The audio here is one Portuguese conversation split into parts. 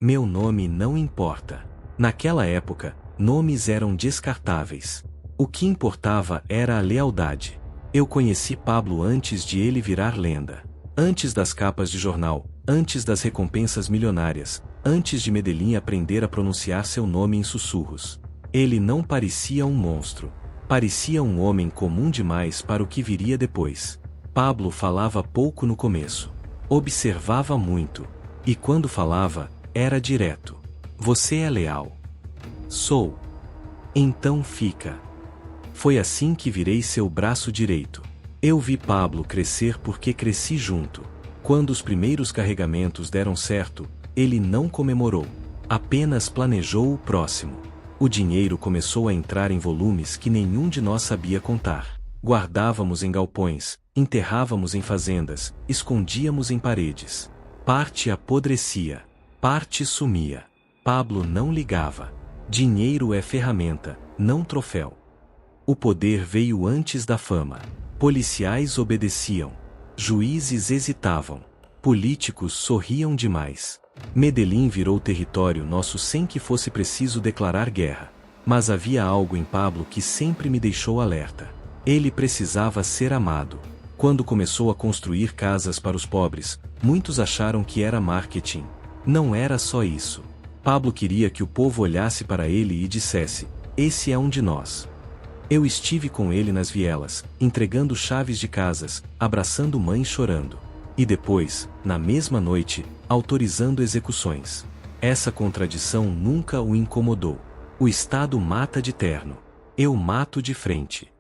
Meu nome não importa. Naquela época, nomes eram descartáveis. O que importava era a lealdade. Eu conheci Pablo antes de ele virar lenda. Antes das capas de jornal, antes das recompensas milionárias, antes de Medellín aprender a pronunciar seu nome em sussurros. Ele não parecia um monstro. Parecia um homem comum demais para o que viria depois. Pablo falava pouco no começo. Observava muito. E quando falava, era direto. Você é leal. Sou. Então fica. Foi assim que virei seu braço direito. Eu vi Pablo crescer porque cresci junto. Quando os primeiros carregamentos deram certo, ele não comemorou. Apenas planejou o próximo. O dinheiro começou a entrar em volumes que nenhum de nós sabia contar. Guardávamos em galpões, enterrávamos em fazendas, escondíamos em paredes. Parte apodrecia, parte sumia. Pablo não ligava. Dinheiro é ferramenta, não troféu. O poder veio antes da fama. Policiais obedeciam. Juízes hesitavam. Políticos sorriam demais. Medellín virou território nosso sem que fosse preciso declarar guerra. Mas havia algo em Pablo que sempre me deixou alerta. Ele precisava ser amado. Quando começou a construir casas para os pobres, muitos acharam que era marketing. Não era só isso. Pablo queria que o povo olhasse para ele e dissesse: esse é um de nós. Eu estive com ele nas vielas, entregando chaves de casas, abraçando mães chorando. E depois, na mesma noite, autorizando execuções. Essa contradição nunca o incomodou. O Estado mata de terno. Eu mato de frente.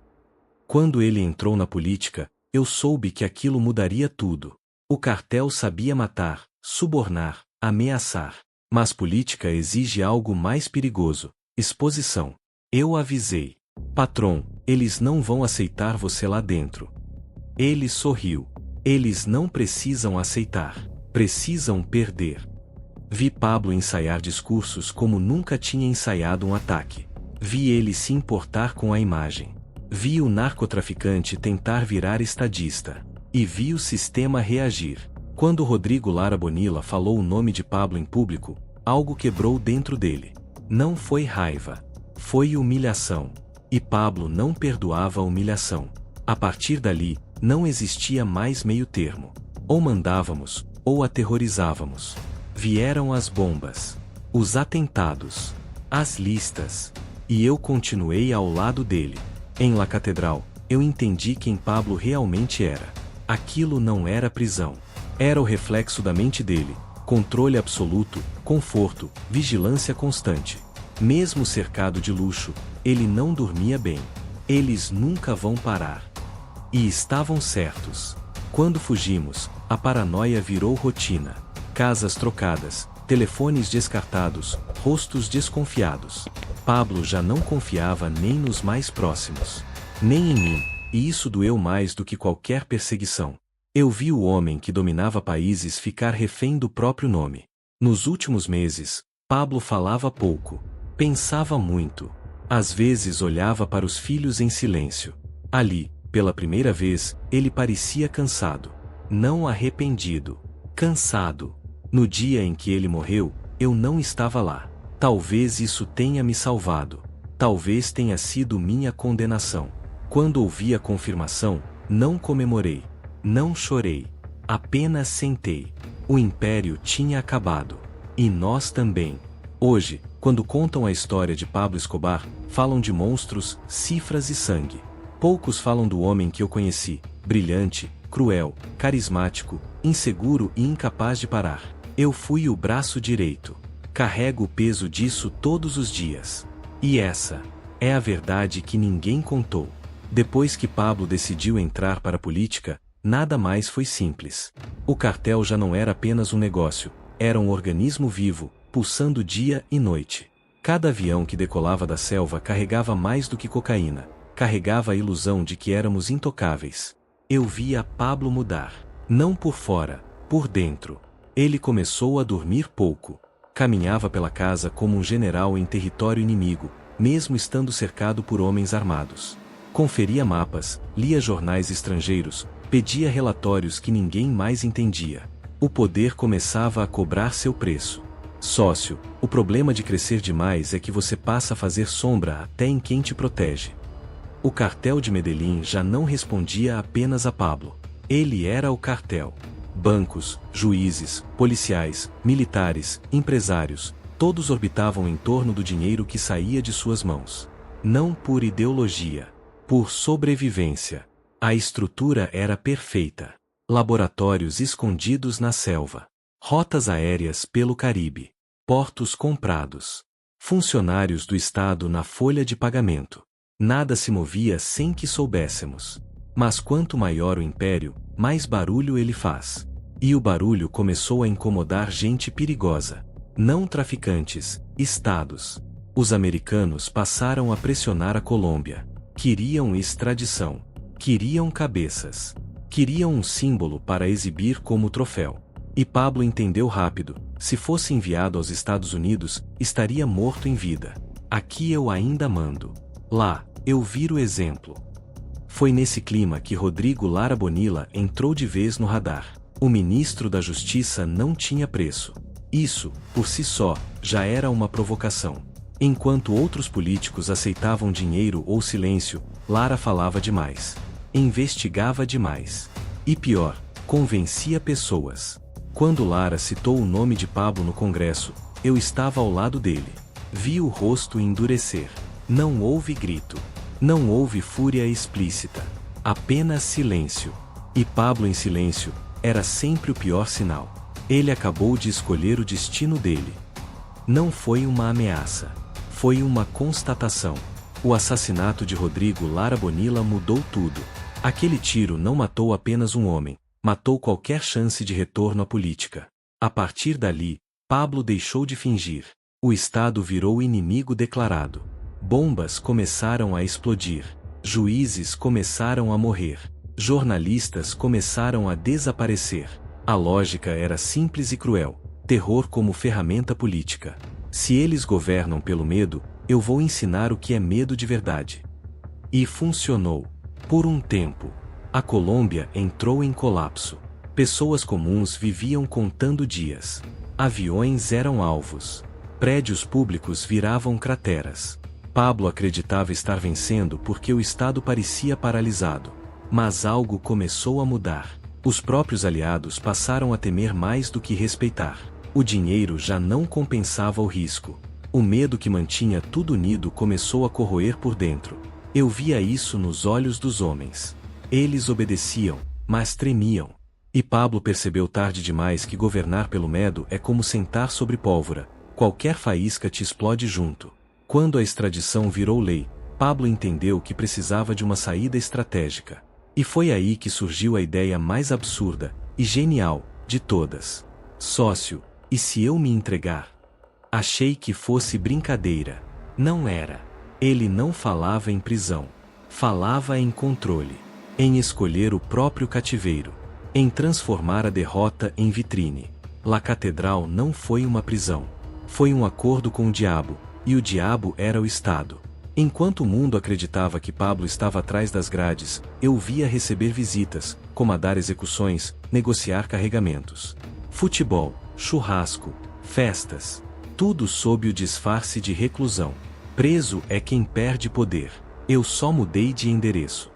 Quando ele entrou na política, eu soube que aquilo mudaria tudo. O cartel sabia matar, subornar, ameaçar. Mas política exige algo mais perigoso: exposição. Eu avisei. Patrão, eles não vão aceitar você lá dentro. Ele sorriu. Eles não precisam aceitar. Precisam perder. Vi Pablo ensaiar discursos como nunca tinha ensaiado um ataque. Vi ele se importar com a imagem. Vi o narcotraficante tentar virar estadista. E vi o sistema reagir. Quando Rodrigo Lara Bonilla falou o nome de Pablo em público, algo quebrou dentro dele. Não foi raiva. Foi humilhação. E Pablo não perdoava a humilhação. A partir dali, não existia mais meio termo. Ou mandávamos, ou aterrorizávamos. Vieram as bombas, os atentados, as listas. E eu continuei ao lado dele. Em La Catedral, eu entendi quem Pablo realmente era. Aquilo não era prisão. Era o reflexo da mente dele. Controle absoluto, conforto, vigilância constante. Mesmo cercado de luxo, ele não dormia bem. Eles nunca vão parar. E estavam certos. Quando fugimos, a paranoia virou rotina. Casas trocadas, telefones descartados, rostos desconfiados. Pablo já não confiava nem nos mais próximos. Nem em mim, e isso doeu mais do que qualquer perseguição. Eu vi o homem que dominava países ficar refém do próprio nome. Nos últimos meses, Pablo falava pouco. Pensava muito. Às vezes olhava para os filhos em silêncio. Ali, pela primeira vez, ele parecia cansado. Não arrependido. Cansado. No dia em que ele morreu, eu não estava lá. Talvez isso tenha me salvado. Talvez tenha sido minha condenação. Quando ouvi a confirmação, não comemorei. Não chorei. Apenas sentei. O império tinha acabado. E nós também. Hoje, quando contam a história de Pablo Escobar, falam de monstros, cifras e sangue. Poucos falam do homem que eu conheci, brilhante, cruel, carismático, inseguro e incapaz de parar. Eu fui o braço direito. Carrego o peso disso todos os dias. E essa é a verdade que ninguém contou. Depois que Pablo decidiu entrar para a política, nada mais foi simples. O cartel já não era apenas um negócio, era um organismo vivo, pulsando dia e noite. Cada avião que decolava da selva carregava mais do que cocaína, carregava a ilusão de que éramos intocáveis. Eu via Pablo mudar. Não por fora, por dentro. Ele começou a dormir pouco. Caminhava pela casa como um general em território inimigo, mesmo estando cercado por homens armados. Conferia mapas, lia jornais estrangeiros, pedia relatórios que ninguém mais entendia. O poder começava a cobrar seu preço. Sócio, o problema de crescer demais é que você passa a fazer sombra até em quem te protege. O cartel de Medellín já não respondia apenas a Pablo. Ele era o cartel. Bancos, juízes, policiais, militares, empresários, todos orbitavam em torno do dinheiro que saía de suas mãos. Não por ideologia, por sobrevivência. A estrutura era perfeita. Laboratórios escondidos na selva. Rotas aéreas pelo Caribe. Portos comprados. Funcionários do Estado na folha de pagamento. Nada se movia sem que soubéssemos. Mas quanto maior o império, mais barulho ele faz. E o barulho começou a incomodar gente perigosa. Não traficantes, estados. Os americanos passaram a pressionar a Colômbia. Queriam extradição. Queriam cabeças. Queriam um símbolo para exibir como troféu. E Pablo entendeu rápido: se fosse enviado aos Estados Unidos, estaria morto em vida. Aqui eu ainda mando. Lá, eu viro exemplo. Foi nesse clima que Rodrigo Lara Bonilla entrou de vez no radar. O ministro da Justiça não tinha preço. Isso, por si só, já era uma provocação. Enquanto outros políticos aceitavam dinheiro ou silêncio, Lara falava demais. Investigava demais. E pior, convencia pessoas. Quando Lara citou o nome de Pablo no Congresso, eu estava ao lado dele. Vi o rosto endurecer. Não houve grito. Não houve fúria explícita. Apenas silêncio. E Pablo em silêncio era sempre o pior sinal. Ele acabou de escolher o destino dele. Não foi uma ameaça. Foi uma constatação. O assassinato de Rodrigo Lara Bonilla mudou tudo. Aquele tiro não matou apenas um homem, matou qualquer chance de retorno à política. A partir dali, Pablo deixou de fingir. O Estado virou inimigo declarado. Bombas começaram a explodir. Juízes começaram a morrer. Jornalistas começaram a desaparecer. A lógica era simples e cruel. Terror como ferramenta política. Se eles governam pelo medo, eu vou ensinar o que é medo de verdade. E funcionou. Por um tempo. A Colômbia entrou em colapso. Pessoas comuns viviam contando dias. Aviões eram alvos. Prédios públicos viravam crateras. Pablo acreditava estar vencendo porque o Estado parecia paralisado. Mas algo começou a mudar. Os próprios aliados passaram a temer mais do que respeitar. O dinheiro já não compensava o risco. O medo que mantinha tudo unido começou a corroer por dentro. Eu via isso nos olhos dos homens. Eles obedeciam, mas tremiam. E Pablo percebeu tarde demais que governar pelo medo é como sentar sobre pólvora. Qualquer faísca te explode junto. Quando a extradição virou lei, Pablo entendeu que precisava de uma saída estratégica. E foi aí que surgiu a ideia mais absurda e genial de todas. Sócio, e se eu me entregar? Achei que fosse brincadeira. Não era. Ele não falava em prisão. Falava em controle. Em escolher o próprio cativeiro. Em transformar a derrota em vitrine. La Catedral não foi uma prisão. Foi um acordo com o diabo, e o diabo era o Estado. Enquanto o mundo acreditava que Pablo estava atrás das grades, eu via receber visitas, comandar execuções, negociar carregamentos. Futebol, churrasco, festas. Tudo sob o disfarce de reclusão. Preso é quem perde poder. Eu só mudei de endereço.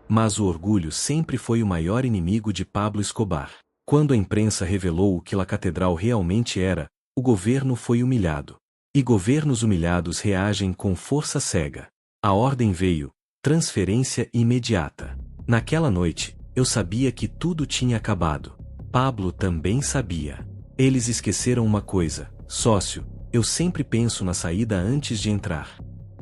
Mas o orgulho sempre foi o maior inimigo de Pablo Escobar. Quando a imprensa revelou o que La Catedral realmente era, o governo foi humilhado. E governos humilhados reagem com força cega. A ordem veio: transferência imediata. Naquela noite, eu sabia que tudo tinha acabado. Pablo também sabia. Eles esqueceram uma coisa: sócio, eu sempre penso na saída antes de entrar.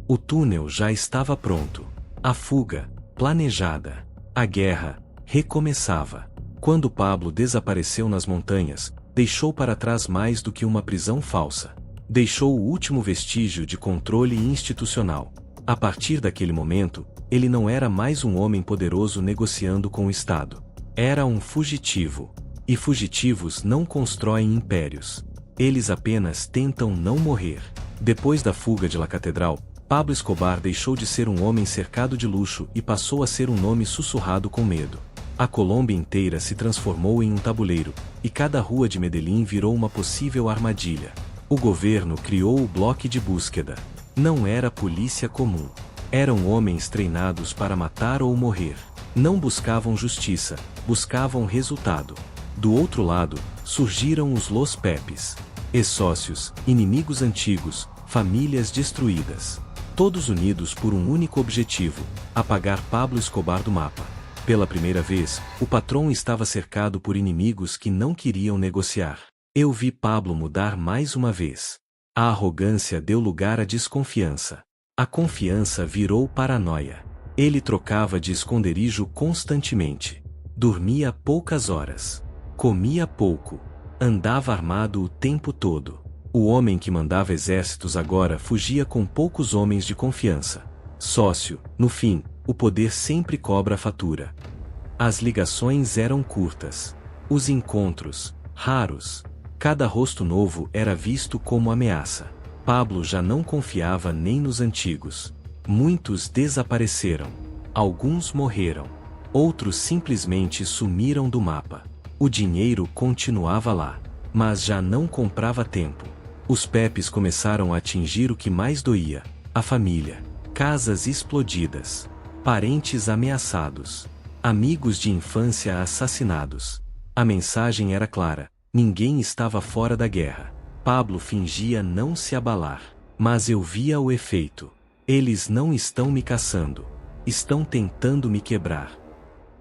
O túnel já estava pronto. A fuga, planejada. A guerra, recomeçava. Quando Pablo desapareceu nas montanhas, deixou para trás mais do que uma prisão falsa. Deixou o último vestígio de controle institucional. A partir daquele momento, ele não era mais um homem poderoso negociando com o Estado. Era um fugitivo. E fugitivos não constroem impérios. Eles apenas tentam não morrer. Depois da fuga de La Catedral, Pablo Escobar deixou de ser um homem cercado de luxo e passou a ser um nome sussurrado com medo. A Colômbia inteira se transformou em um tabuleiro, e cada rua de Medellín virou uma possível armadilha. O governo criou o bloco de búsqueda. Não era polícia comum. Eram homens treinados para matar ou morrer. Não buscavam justiça, buscavam resultado. Do outro lado, surgiram os Los Pepes. Ex-sócios, inimigos antigos, famílias destruídas. Todos unidos por um único objetivo: apagar Pablo Escobar do mapa. Pela primeira vez, o patrão estava cercado por inimigos que não queriam negociar. Eu vi Pablo mudar mais uma vez. A arrogância deu lugar à desconfiança. A confiança virou paranoia. Ele trocava de esconderijo constantemente. Dormia poucas horas. Comia pouco. Andava armado o tempo todo. O homem que mandava exércitos agora fugia com poucos homens de confiança. Sócio, no fim, o poder sempre cobra a fatura. As ligações eram curtas. Os encontros, raros. Cada rosto novo era visto como ameaça. Pablo já não confiava nem nos antigos. Muitos desapareceram. Alguns morreram. Outros simplesmente sumiram do mapa. O dinheiro continuava lá, mas já não comprava tempo. Os Pepes começaram a atingir o que mais doía: a família. Casas explodidas. Parentes ameaçados. Amigos de infância assassinados. A mensagem era clara: ninguém estava fora da guerra. Pablo fingia não se abalar. Mas eu via o efeito. Eles não estão me caçando. Estão tentando me quebrar.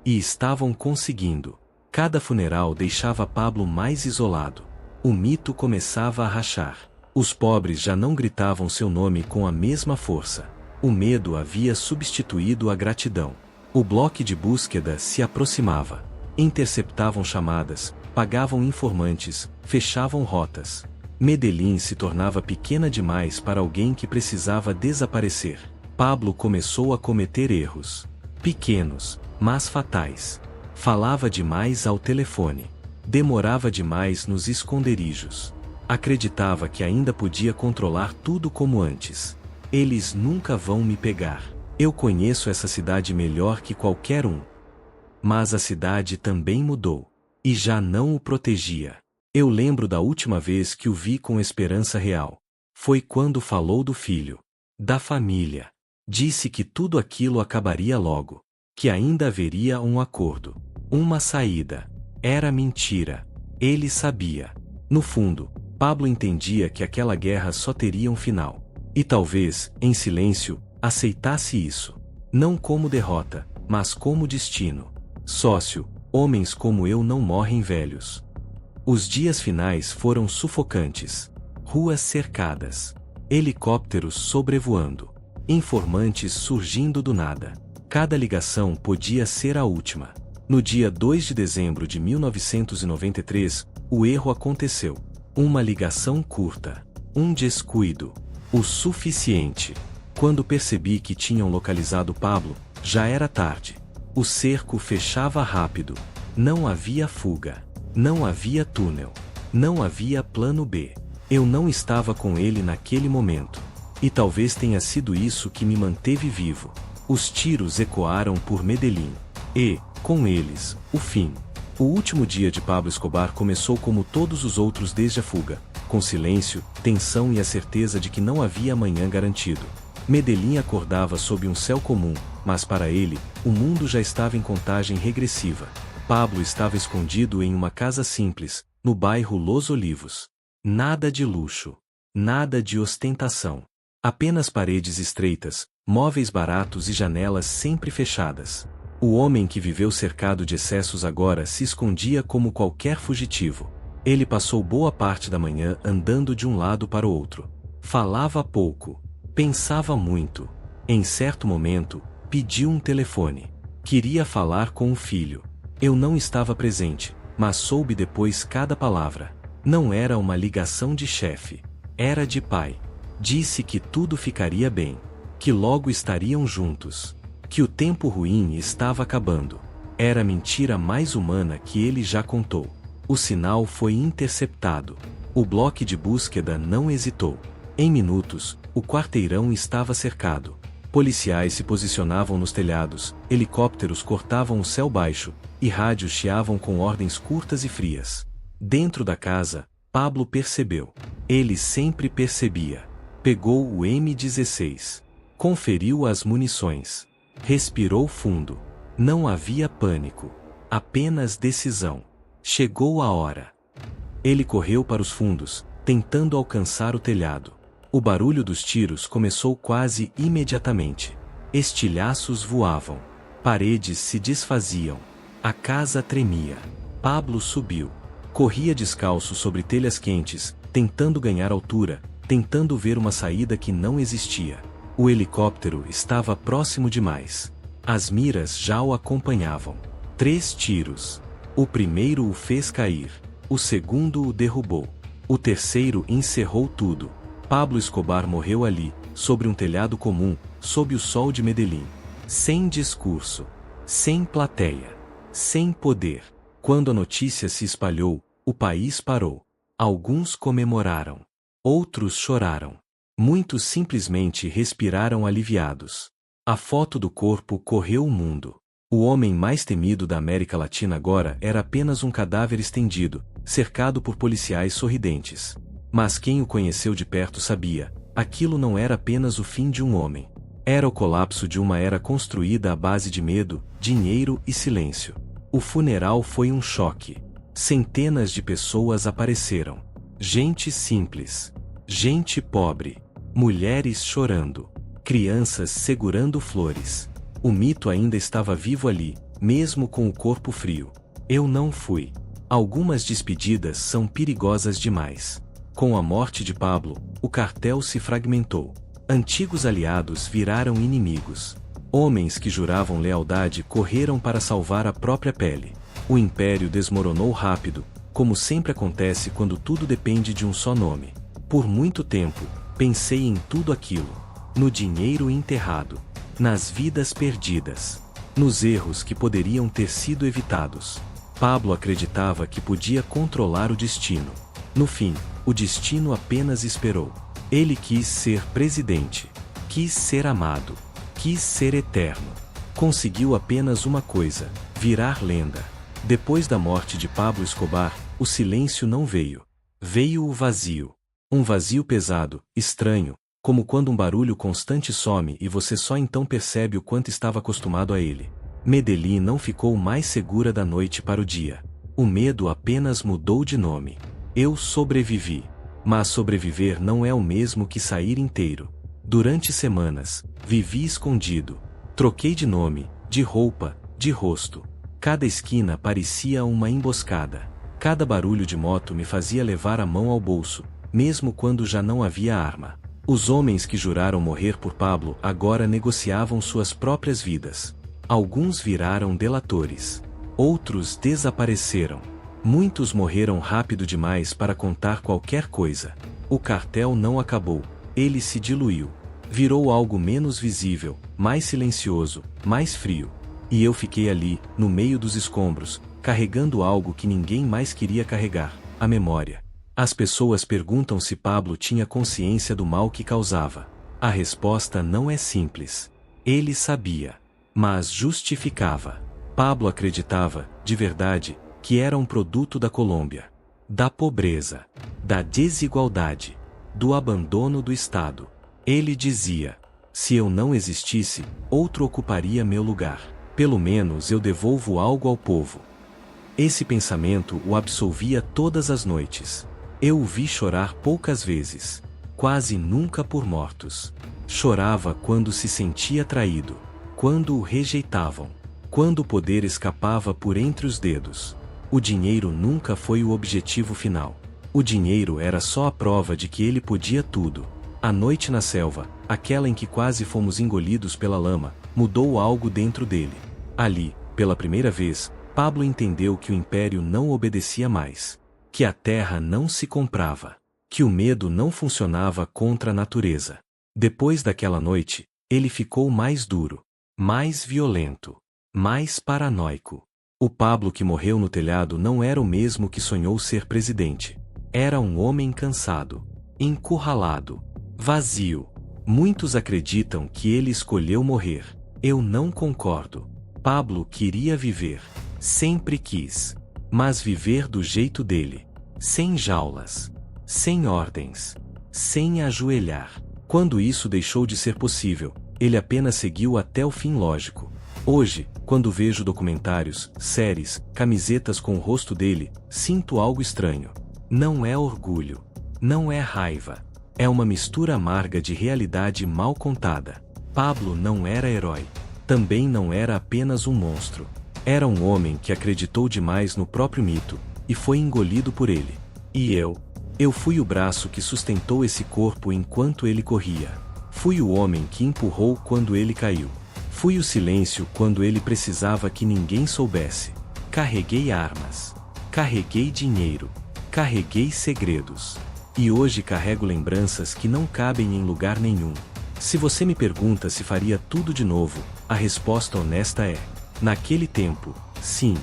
E estavam conseguindo. Cada funeral deixava Pablo mais isolado. O mito começava a rachar. Os pobres já não gritavam seu nome com a mesma força. O medo havia substituído a gratidão. O bloco de búsqueda se aproximava. Interceptavam chamadas, pagavam informantes, fechavam rotas. Medellín se tornava pequena demais para alguém que precisava desaparecer. Pablo começou a cometer erros. Pequenos, mas fatais. Falava demais ao telefone. Demorava demais nos esconderijos. Acreditava que ainda podia controlar tudo como antes. Eles nunca vão me pegar. Eu conheço essa cidade melhor que qualquer um. Mas a cidade também mudou. E já não o protegia. Eu lembro da última vez que o vi com esperança real. Foi quando falou do filho. Da família. Disse que tudo aquilo acabaria logo. Que ainda haveria um acordo. Uma saída. Era mentira. Ele sabia. No fundo, Pablo entendia que aquela guerra só teria um final. E talvez, em silêncio, aceitasse isso. Não como derrota, mas como destino. Sócio, homens como eu não morrem velhos. Os dias finais foram sufocantes. Ruas cercadas. Helicópteros sobrevoando. Informantes surgindo do nada. Cada ligação podia ser a última. No dia 2 de dezembro de 1993, o erro aconteceu. Uma ligação curta. Um descuido. O suficiente. Quando percebi que tinham localizado Pablo, já era tarde. O cerco fechava rápido. Não havia fuga. Não havia túnel. Não havia plano B. Eu não estava com ele naquele momento. E talvez tenha sido isso que me manteve vivo. Os tiros ecoaram por Medellín. E, com eles, o fim. O último dia de Pablo Escobar começou como todos os outros desde a fuga, com silêncio, tensão e a certeza de que não havia amanhã garantido. Medellín acordava sob um céu comum, mas para ele, o mundo já estava em contagem regressiva. Pablo estava escondido em uma casa simples, no bairro Los Olivos. Nada de luxo. Nada de ostentação. Apenas paredes estreitas, móveis baratos e janelas sempre fechadas. O homem que viveu cercado de excessos agora se escondia como qualquer fugitivo. Ele passou boa parte da manhã andando de um lado para o outro. Falava pouco. Pensava muito. Em certo momento, pediu um telefone. Queria falar com o filho. Eu não estava presente, mas soube depois cada palavra. Não era uma ligação de chefe. Era de pai. Disse que tudo ficaria bem. Que logo estariam juntos. Que o tempo ruim estava acabando. Era a mentira mais humana que ele já contou. O sinal foi interceptado. O bloco de búsqueda não hesitou. Em minutos, o quarteirão estava cercado. Policiais se posicionavam nos telhados, helicópteros cortavam o céu baixo, e rádios chiavam com ordens curtas e frias. Dentro da casa, Pablo percebeu. Ele sempre percebia. Pegou o M16. Conferiu as munições. Respirou fundo. Não havia pânico. Apenas decisão. Chegou a hora. Ele correu para os fundos, tentando alcançar o telhado. O barulho dos tiros começou quase imediatamente. Estilhaços voavam. Paredes se desfaziam. A casa tremia. Pablo subiu. Corria descalço sobre telhas quentes, tentando ganhar altura, tentando ver uma saída que não existia. O helicóptero estava próximo demais. As miras já o acompanhavam. 3 tiros. O primeiro o fez cair. O segundo o derrubou. O terceiro encerrou tudo. Pablo Escobar morreu ali, sobre um telhado comum, sob o sol de Medellín. Sem discurso. Sem plateia. Sem poder. Quando a notícia se espalhou, o país parou. Alguns comemoraram. Outros choraram. Muitos simplesmente respiraram aliviados. A foto do corpo correu o mundo. O homem mais temido da América Latina agora era apenas um cadáver estendido, cercado por policiais sorridentes. Mas quem o conheceu de perto sabia, aquilo não era apenas o fim de um homem. Era o colapso de uma era construída à base de medo, dinheiro e silêncio. O funeral foi um choque. Centenas de pessoas apareceram. Gente simples. Gente pobre. Mulheres chorando. Crianças segurando flores. O mito ainda estava vivo ali, mesmo com o corpo frio. Eu não fui. Algumas despedidas são perigosas demais. Com a morte de Pablo, o cartel se fragmentou. Antigos aliados viraram inimigos. Homens que juravam lealdade correram para salvar a própria pele. O império desmoronou rápido, como sempre acontece quando tudo depende de um só nome. Por muito tempo, pensei em tudo aquilo. No dinheiro enterrado. Nas vidas perdidas. Nos erros que poderiam ter sido evitados. Pablo acreditava que podia controlar o destino. No fim, o destino apenas esperou. Ele quis ser presidente. Quis ser amado. Quis ser eterno. Conseguiu apenas uma coisa: virar lenda. Depois da morte de Pablo Escobar, o silêncio não veio. Veio o vazio. Um vazio pesado, estranho, como quando um barulho constante some e você só então percebe o quanto estava acostumado a ele. Medellín não ficou mais segura da noite para o dia. O medo apenas mudou de nome. Eu sobrevivi. Mas sobreviver não é o mesmo que sair inteiro. Durante semanas, vivi escondido. Troquei de nome, de roupa, de rosto. Cada esquina parecia uma emboscada. Cada barulho de moto me fazia levar a mão ao bolso, mesmo quando já não havia arma. Os homens que juraram morrer por Pablo agora negociavam suas próprias vidas. Alguns viraram delatores. Outros desapareceram. Muitos morreram rápido demais para contar qualquer coisa. O cartel não acabou. Ele se diluiu. Virou algo menos visível, mais silencioso, mais frio. E eu fiquei ali, no meio dos escombros, carregando algo que ninguém mais queria carregar: a memória. As pessoas perguntam se Pablo tinha consciência do mal que causava. A resposta não é simples. Ele sabia. Mas justificava. Pablo acreditava, de verdade, que era um produto da Colômbia. Da pobreza. Da desigualdade. Do abandono do Estado. Ele dizia: se eu não existisse, outro ocuparia meu lugar. Pelo menos eu devolvo algo ao povo. Esse pensamento o absolvia todas as noites. Eu o vi chorar poucas vezes. Quase nunca por mortos. Chorava quando se sentia traído. Quando o rejeitavam. Quando o poder escapava por entre os dedos. O dinheiro nunca foi o objetivo final. O dinheiro era só a prova de que ele podia tudo. A noite na selva, aquela em que quase fomos engolidos pela lama, mudou algo dentro dele. Ali, pela primeira vez, Pablo entendeu que o império não obedecia mais. Que a terra não se comprava. Que o medo não funcionava contra a natureza. Depois daquela noite, ele ficou mais duro. Mais violento. Mais paranoico. O Pablo que morreu no telhado não era o mesmo que sonhou ser presidente. Era um homem cansado. Encurralado. Vazio. Muitos acreditam que ele escolheu morrer. Eu não concordo. Pablo queria viver. Sempre quis. Mas viver do jeito dele. sem jaulas, sem ordens, sem ajoelhar. Quando isso deixou de ser possível, ele apenas seguiu até o fim lógico. Hoje, quando vejo documentários, séries, camisetas com o rosto dele, sinto algo estranho. Não é orgulho, não é raiva. É uma mistura amarga de realidade mal contada. Pablo não era herói. Também não era apenas um monstro. Era um homem que acreditou demais no próprio mito, e foi engolido por ele. E eu fui o braço que sustentou esse corpo enquanto ele corria. Fui o homem que empurrou quando ele caiu. Fui o silêncio quando ele precisava que ninguém soubesse. Carreguei armas. Carreguei dinheiro. Carreguei segredos. E hoje carrego lembranças que não cabem em lugar nenhum. Se você me pergunta se faria tudo de novo, a resposta honesta é: naquele tempo, sim.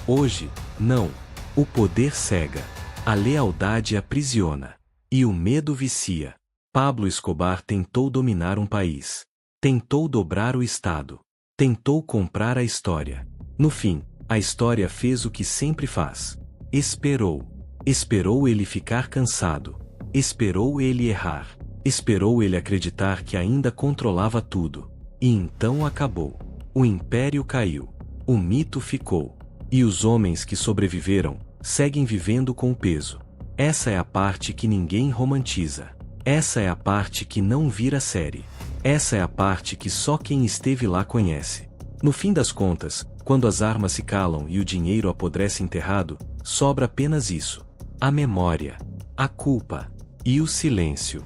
Hoje, não. O poder cega. A lealdade aprisiona. E o medo vicia. Pablo Escobar tentou dominar um país. Tentou dobrar o Estado. Tentou comprar a história. No fim, a história fez o que sempre faz. Esperou. Esperou ele ficar cansado. Esperou ele errar. Esperou ele acreditar que ainda controlava tudo. E então acabou. O império caiu. O mito ficou. E os homens que sobreviveram seguem vivendo com o peso. Essa é a parte que ninguém romantiza. Essa é a parte que não vira série. Essa é a parte que só quem esteve lá conhece. No fim das contas, quando as armas se calam e o dinheiro apodrece enterrado, sobra apenas isso: a memória, a culpa e o silêncio.